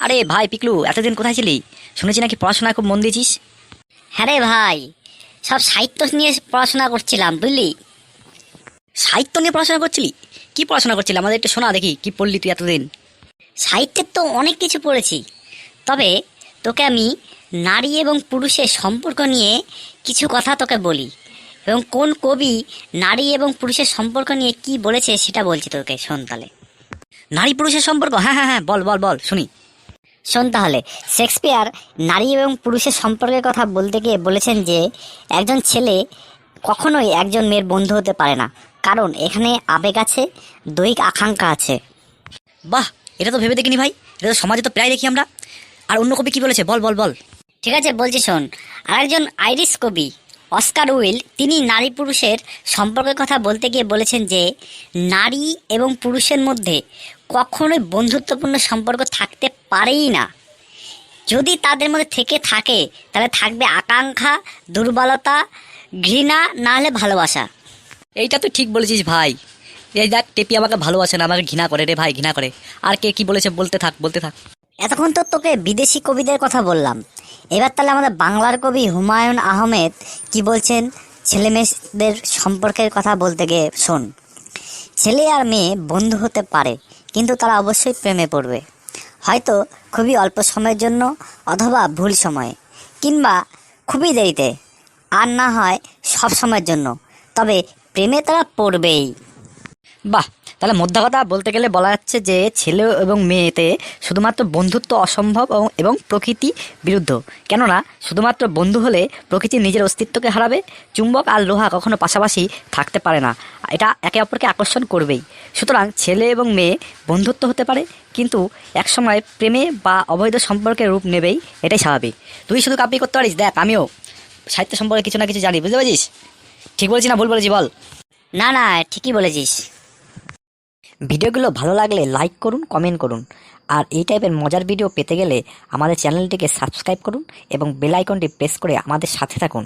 আরে ভাই পিকলু, এতদিন কোথায় ছিলি? শুনেছি নাকি পড়াশোনায় খুব মন দিয়েছিস। হ্যাঁ রে ভাই, সব সাহিত্য নিয়ে পড়াশোনা করছিলাম বুঝলি। সাহিত্য নিয়ে পড়াশোনা করছিলি? কি পড়াশোনা করছিলি আমাদের একটু শোনা দেখি, কি পড়লি তুই এতদিন? সাহিত্যের তো অনেক কিছু পড়েছি, তবে তোকে আমি নারী এবং পুরুষের সম্পর্ক নিয়ে কিছু কথা তোকে বলি, এবং কোন কবি নারী এবং পুরুষের সম্পর্ক নিয়ে কি বলেছে সেটা বলছি তোকে, শোন তাহলে। নারী পুরুষের সম্পর্ক? হ্যাঁ হ্যাঁ হ্যাঁ, বল বল বল শুনি। শোন তাহলে, শেক্সপিয়ার নারী এবং পুরুষের সম্পর্কের কথা বলতে গিয়ে বলেছেন যে একজন ছেলে কখনোই একজন মেয়ের বন্ধু হতে পারে না, কারণ এখানে আবেগ আছে, দৈহিক আকাঙ্ক্ষা আছে। বাহ, এটা তো ভেবে দেখিনি ভাই, এটা তো সমাজে তো প্রায় দেখি আমরা। আর অন্য কবি কি বলেছে বল বল বল। ঠিক আছে বলছি শোন। আরেকজন আইরিশ কবি অস্কার উইল, তিনি নারী পুরুষের সম্পর্কের কথা বলতে গিয়ে বলেছেন যে নারী এবং পুরুষের মধ্যে কখনোই বন্ধুত্বপূর্ণ সম্পর্ক থাকতে পারেই না। যদি তাদের মধ্যে থেকে থাকে তাহলে থাকবে আকাঙ্ক্ষা, দুর্বলতা, ঘৃণা, না হলে ভালোবাসা। এইটা তুই ঠিক বলেছিস ভাই। এই দেখ, টেপি আমাকে ভালোবাসে না, আমাকে ঘৃণা করে রে ভাই, ঘৃণা করে। আর কে কি বলেছে বলতে থাক বলতে থাক। এতক্ষণ তো তোকে বিদেশি কবিদের কথা বললাম, এবার তাহলে আমাদের বাংলার কবি হুমায়ুন আহমেদ কি বলছেন ছেলে মেয়েদের সম্পর্কের কথা বলতে গিয়ে শোন। ছেলে আর মেয়ে বন্ধু হতে পারে, কিন্তু তারা অবশ্যই প্রেমে পড়বে, হয়তো খুবই অল্প সময়ের জন্য, অথবা ভুল সময়ে, কিংবা খুবই দেরিতে, আর না হয় সব সময়ের জন্য, তবে প্রেমে তারা পড়বেই। বাহ, তাহলে মোদ্দা কথা বলতে গেলে বলা যাচ্ছে যে ছেলে এবং মেয়েতে শুধুমাত্র বন্ধুত্ব অসম্ভব এবং প্রকৃতি বিরুদ্ধ। কেননা শুধুমাত্র বন্ধু হলে প্রকৃতি নিজের অস্তিত্বকে হারাবে। চুম্বক আর লোহা কখনো পাশাপাশি থাকতে পারে না, এটা একে অপরকে আকর্ষণ করবেই। সুতরাং ছেলে এবং মেয়ে বন্ধুত্ব হতে পারে, কিন্তু একসময় প্রেমে বা অবৈধ সম্পর্কের রূপ নেবেই, এটাই স্বাভাবিক। তুই শুধু কাপি করতে পারিস, দেখ আমিও সাহিত্য সম্পর্কে কিছু না কিছু জানি, বুঝতে পারছিস? ঠিক বলছি না ভুল বলেছি বল? না না, ঠিকই বলেছিস। ভিডিওগুলো ভালো লাগলে লাইক করুন, কমেন্ট করুন। আর এই টাইপের মজার ভিডিও পেতে গেলে আমাদের চ্যানেলটিকে সাবস্ক্রাইব করুন এবং বেল আইকনটি প্রেস করে আমাদের সাথে থাকুন।